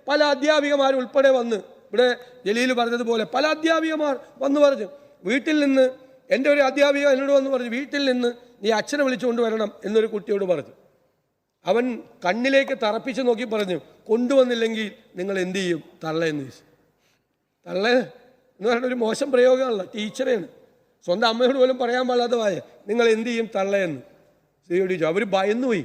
പല അധ്യാപികമാരും ഉൾപ്പെടെ വന്ന്, ഇവിടെ ജലീൽ പറഞ്ഞതുപോലെ പല അധ്യാപികമാർ വന്ന് പറഞ്ഞു, വീട്ടിൽ നിന്ന് എൻ്റെ ഒരു അധ്യാപിക എന്നോട് വന്ന് പറഞ്ഞു, വീട്ടിൽ നിന്ന് നീ അച്ഛനെ വിളിച്ചുകൊണ്ട് വരണം എന്നൊരു കുട്ടിയോട് പറഞ്ഞു. അവൻ കണ്ണിലേക്ക് തറപ്പിച്ച് നോക്കി പറഞ്ഞു, കൊണ്ടുവന്നില്ലെങ്കിൽ നിങ്ങൾ എന്ത് ചെയ്യും തള്ളയെന്ന് ചോദിച്ചു. തള്ള എന്ന് പറയുന്ന ഒരു മോശം പ്രയോഗമല്ല, ടീച്ചറെയാണ്. സ്വന്തം അമ്മയോട് പോലും പറയാൻ പാടാത്തതായ നിങ്ങൾ എന്ത് ചെയ്യും തള്ളയെന്ന് സ്ത്രീയോട് ചോദിച്ചു. അവർ ഭയന്നുപോയി.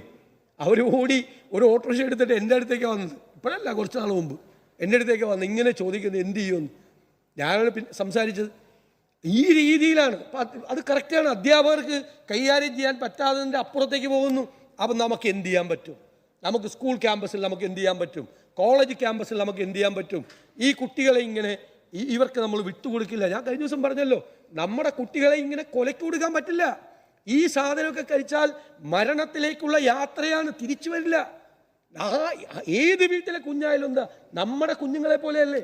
അവർ ഓടി ഒരു ഓട്ടോറിക്ഷ എടുത്തിട്ട് എൻ്റെ അടുത്തേക്ക് വന്നത്, ഇപ്പോഴല്ല കുറച്ച് നാൾ മുമ്പ് എൻ്റെ അടുത്തേക്ക് വന്ന് ഇങ്ങനെ ചോദിക്കുന്നത് എന്ത് ചെയ്യുമെന്ന്. ഞാനാണ് സംസാരിച്ചത്. ഈ രീതിയിലാണ്. അത് കറക്റ്റാണ്. അധ്യാപകർക്ക് കൈകാര്യം ചെയ്യാൻ പറ്റാത്തതിൻ്റെ അപ്പുറത്തേക്ക് പോകുന്നു. അപ്പം നമുക്ക് എന്ത് ചെയ്യാൻ പറ്റും? നമുക്ക് സ്കൂൾ ക്യാമ്പസിൽ നമുക്ക് എന്ത് ചെയ്യാൻ പറ്റും? കോളേജ് ക്യാമ്പസിൽ നമുക്ക് എന്ത് ചെയ്യാൻ പറ്റും? ഈ കുട്ടികളെ ഇങ്ങനെ ഇവർക്ക് നമ്മൾ വിട്ടുകൊടുക്കില്ല. ഞാൻ കഴിഞ്ഞ ദിവസം പറഞ്ഞല്ലോ, നമ്മുടെ കുട്ടികളെ ഇങ്ങനെ കൊലയ്ക്ക് കൊടുക്കാൻ പറ്റില്ല. ഈ സാധനമൊക്കെ കഴിച്ചാൽ മരണത്തിലേക്കുള്ള യാത്രയാണ്, തിരിച്ചു വരില്ല. ഏത് വീട്ടിലെ കുഞ്ഞായാലും എന്താ നമ്മുടെ കുഞ്ഞുങ്ങളെ പോലെയല്ലേ,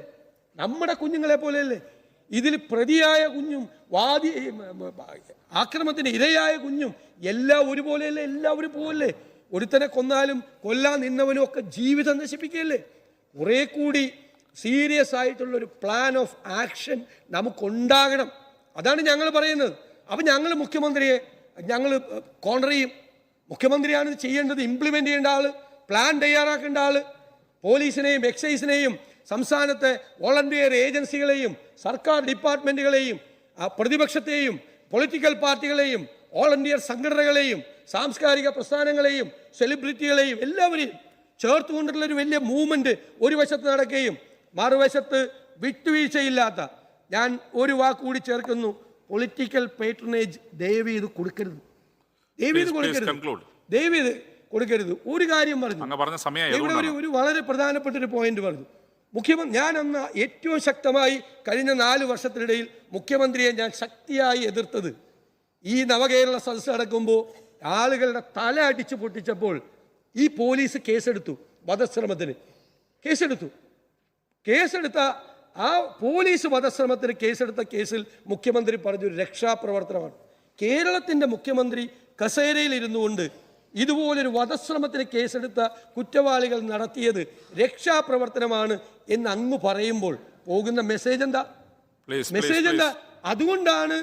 നമ്മുടെ കുഞ്ഞുങ്ങളെ പോലെയല്ലേ. ഇതിൽ പ്രതിയായ കുഞ്ഞും ആക്രമണത്തിന് ഇരയായ കുഞ്ഞും എല്ലാം ഒരുപോലെയല്ലേ, എല്ലാവരും പോവല്ലേ. ഒരുത്തനെ കൊന്നാലും കൊല്ലാൻ നിന്നവനും ഒക്കെ ജീവിതം നശിപ്പിക്കുകയല്ലേ. കുറേ കൂടി സീരിയസ് ആയിട്ടുള്ളൊരു പ്ലാൻ ഓഫ് ആക്ഷൻ നമുക്കുണ്ടാകണം. അതാണ് ഞങ്ങൾ പറയുന്നത്. അപ്പം ഞങ്ങൾ മുഖ്യമന്ത്രിയെ ഞങ്ങൾ കോൺട്ര ചെയ്യും. മുഖ്യമന്ത്രിയാണ് ഇത് ചെയ്യേണ്ടത്, ഇംപ്ലിമെൻ്റ് ചെയ്യേണ്ട ആൾ, പ്ലാൻ തയ്യാറാക്കേണ്ട ആൾ. പോലീസിനെയും എക്സൈസിനെയും സംസ്ഥാനത്തെ വോളണ്ടിയർ ഏജൻസികളെയും സർക്കാർ ഡിപ്പാർട്ട്മെൻറ്റുകളെയും പ്രതിപക്ഷത്തെയും പൊളിറ്റിക്കൽ പാർട്ടികളെയും വോളണ്ടിയർ സംഘടനകളെയും സാംസ്കാരിക പ്രസ്ഥാനങ്ങളെയും സെലിബ്രിറ്റികളെയും എല്ലാവരെയും ചേർത്തുകൊണ്ടുള്ളൊരു വലിയ മൂവ്മെൻറ്റ് ഒരു വശത്ത് നടക്കുകയും മറുവശത്ത് വിട്ടുവീഴ്ചയില്ലാത്ത, ഞാൻ ഒരു വാക്കുകൂടി ചേർക്കുന്നു, പൊളിറ്റിക്കൽ പേട്രണേജ് ദയവീത് കൊടുക്കരുത്, ദയവീത് കൊടുക്കരുത്, ദയവീത് കൊടുക്കരുത്. ഒരു കാര്യം പറഞ്ഞു, ഇവിടെ ഒരു വളരെ പ്രധാനപ്പെട്ട ഒരു പോയിന്റ് പറഞ്ഞു. ഞാൻ അന്ന് ഏറ്റവും ശക്തമായി കഴിഞ്ഞ 4 വർഷത്തിനിടയിൽ മുഖ്യമന്ത്രിയെ ഞാൻ ശക്തിയായി എതിർത്തത് ഈ നവകേരള സദസ്സ് നടക്കുമ്പോൾ ആളുകളുടെ തല അടിച്ചു പൊട്ടിച്ചപ്പോൾ ഈ പോലീസ് കേസെടുത്തു, വധശ്രമത്തിന് കേസെടുത്ത ആ പോലീസ് വധശ്രമത്തിന് കേസെടുത്ത കേസിൽ മുഖ്യമന്ത്രി പറഞ്ഞൊരു രക്ഷാപ്രവർത്തനമാണ്. കേരളത്തിൻ്റെ മുഖ്യമന്ത്രി കസേരയിൽ ഇരുന്നു കൊണ്ട് ഇതുപോലൊരു വധശ്രമത്തിന് കേസെടുത്ത കുറ്റവാളികൾ നടത്തിയത് രക്ഷാപ്രവർത്തനമാണ് എന്ന് അങ്ങ് പറയുമ്പോൾ പോകുന്ന മെസ്സേജ് എന്താ? അതുകൊണ്ടാണ്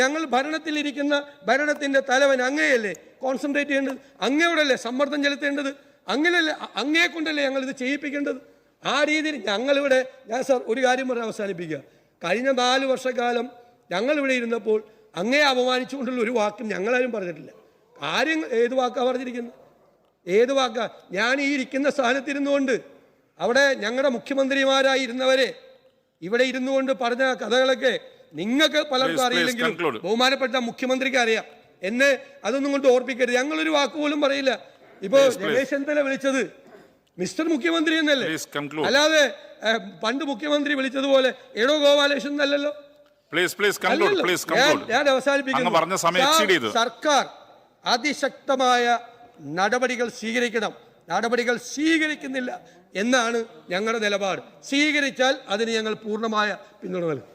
ഞങ്ങൾ ഭരണത്തിന്റെ തലവൻ അങ്ങയല്ലേ കോൺസെൻട്രേറ്റ് ചെയ്യേണ്ടത്, അങ്ങയോടല്ലേ സമ്മർദ്ദം ചെലുത്തേണ്ടത്, അങ്ങനെയല്ലേ അങ്ങയെ കൊണ്ടല്ലേ ഞങ്ങൾ ഇത് ചെയ്യിപ്പിക്കേണ്ടത്. ആ രീതിയിൽ ഞങ്ങളിവിടെ, ഞാൻ സാർ ഒരു കാര്യം പറഞ്ഞ് അവസാനിപ്പിക്കുക, കഴിഞ്ഞ 4 വർഷക്കാലം ഞങ്ങളിവിടെ ഇരുന്നപ്പോൾ അങ്ങയെ അപമാനിച്ചുകൊണ്ടുള്ള ഒരു വാക്കും ഞങ്ങളാരും പറഞ്ഞിട്ടില്ല. ആരും ഏത് വാക്കാണ് പറഞ്ഞിരിക്കുന്നത്? ഏത് വാക്കാ? ഞാൻ ഈ ഇരിക്കുന്ന സ്ഥാനത്തിരുന്നുകൊണ്ട് അവിടെ ഞങ്ങളുടെ മുഖ്യമന്ത്രിമാരായി ഇരുന്നവരെ ഇവിടെ ഇരുന്നുകൊണ്ട് പറഞ്ഞ കഥകളൊക്കെ നിങ്ങൾക്ക് പലർക്കും അറിയില്ലെങ്കിലും ബഹുമാനപ്പെട്ട മുഖ്യമന്ത്രിക്ക് അറിയാം. എന്നെ അതൊന്നും കൊണ്ട് ഓർപ്പിക്കരുത്. ഞങ്ങളൊരു വാക്കുപോലും പറയില്ല. ഇപ്പോ രമേശ് ചെന്നിത്തല വിളിച്ചത് മിസ്റ്റർ മുഖ്യമന്ത്രി എന്നല്ലേ, അല്ലാതെ പണ്ട് മുഖ്യമന്ത്രി വിളിച്ചതുപോലെ എടോ ഗോപാലകൃഷ്ണൻ എന്നല്ലല്ലോ. ഞാൻ അവസാനിപ്പിക്കുന്നു. സർക്കാർ അതിശക്തമായ നടപടികൾ സ്വീകരിക്കണം. നടപടികൾ സ്വീകരിക്കുന്നില്ല എന്നാണ് ഞങ്ങളുടെ നിലപാട്. സ്വീകരിച്ചാൽ അതിന് ഞങ്ങൾ പൂർണ്ണമായ പിന്തുണ നൽകും.